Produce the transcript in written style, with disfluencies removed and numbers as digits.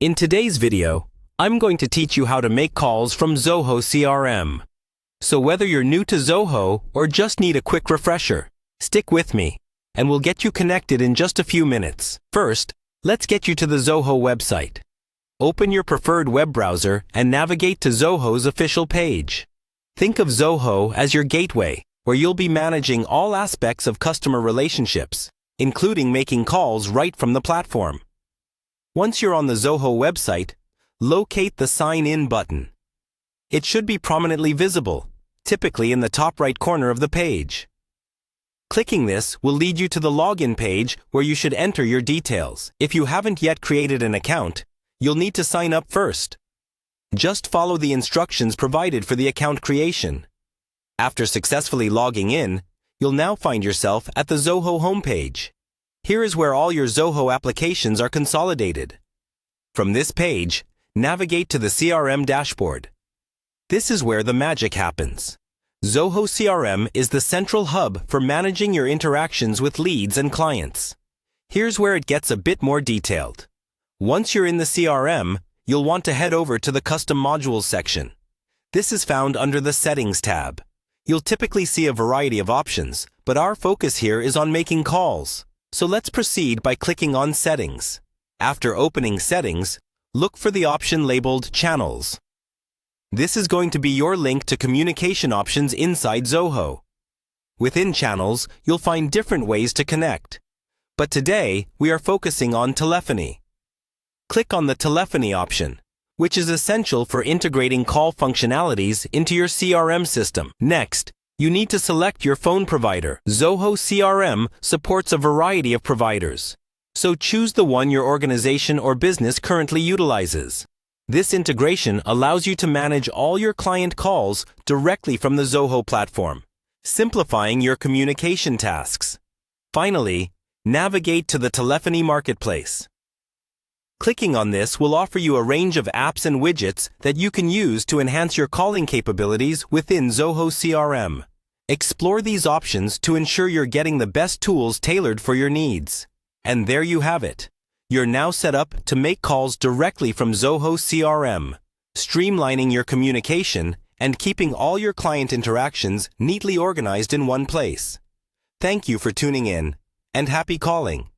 In today's video, I'm going to teach you how to make calls from Zoho CRM. So whether you're new to Zoho or just need a quick refresher, stick with me, and we'll get you connected in just a few minutes. First, let's get you to the Zoho website. Open your preferred web browser and navigate to Zoho's official page. Think of Zoho as your gateway, where you'll be managing all aspects of customer relationships, including making calls right from the platform. Once you're on the Zoho website, locate the Sign In button. It should be prominently visible, typically in the top right corner of the page. Clicking this will lead you to the login page where you should enter your details. If you haven't yet created an account, you'll need to sign up first. Just follow the instructions provided for the account creation. After successfully logging in, you'll now find yourself at the Zoho homepage. Here is where all your Zoho applications are consolidated. From this page, navigate to the CRM dashboard. This is where the magic happens. Zoho CRM is the central hub for managing your interactions with leads and clients. Here's where it gets a bit more detailed. Once you're in the CRM, you'll want to head over to the Custom Modules section. This is found under the Settings tab. You'll typically see a variety of options, but our focus here is on making calls. So let's proceed by clicking on Settings. After opening Settings, look for the option labeled Channels. This is going to be your link to communication options inside Zoho. Within Channels, you'll find different ways to connect. But today, we are focusing on telephony. Click on the Telephony option, which is essential for integrating call functionalities into your CRM system. Next, you need to select your phone provider. Zoho CRM supports a variety of providers, so choose the one your organization or business currently utilizes. This integration allows you to manage all your client calls directly from the Zoho platform, simplifying your communication tasks. Finally, navigate to the Telephony Marketplace. Clicking on this will offer you a range of apps and widgets that you can use to enhance your calling capabilities within Zoho CRM. Explore these options to ensure you're getting the best tools tailored for your needs. And there you have it. You're now set up to make calls directly from Zoho CRM, streamlining your communication and keeping all your client interactions neatly organized in one place. Thank you for tuning in, and happy calling.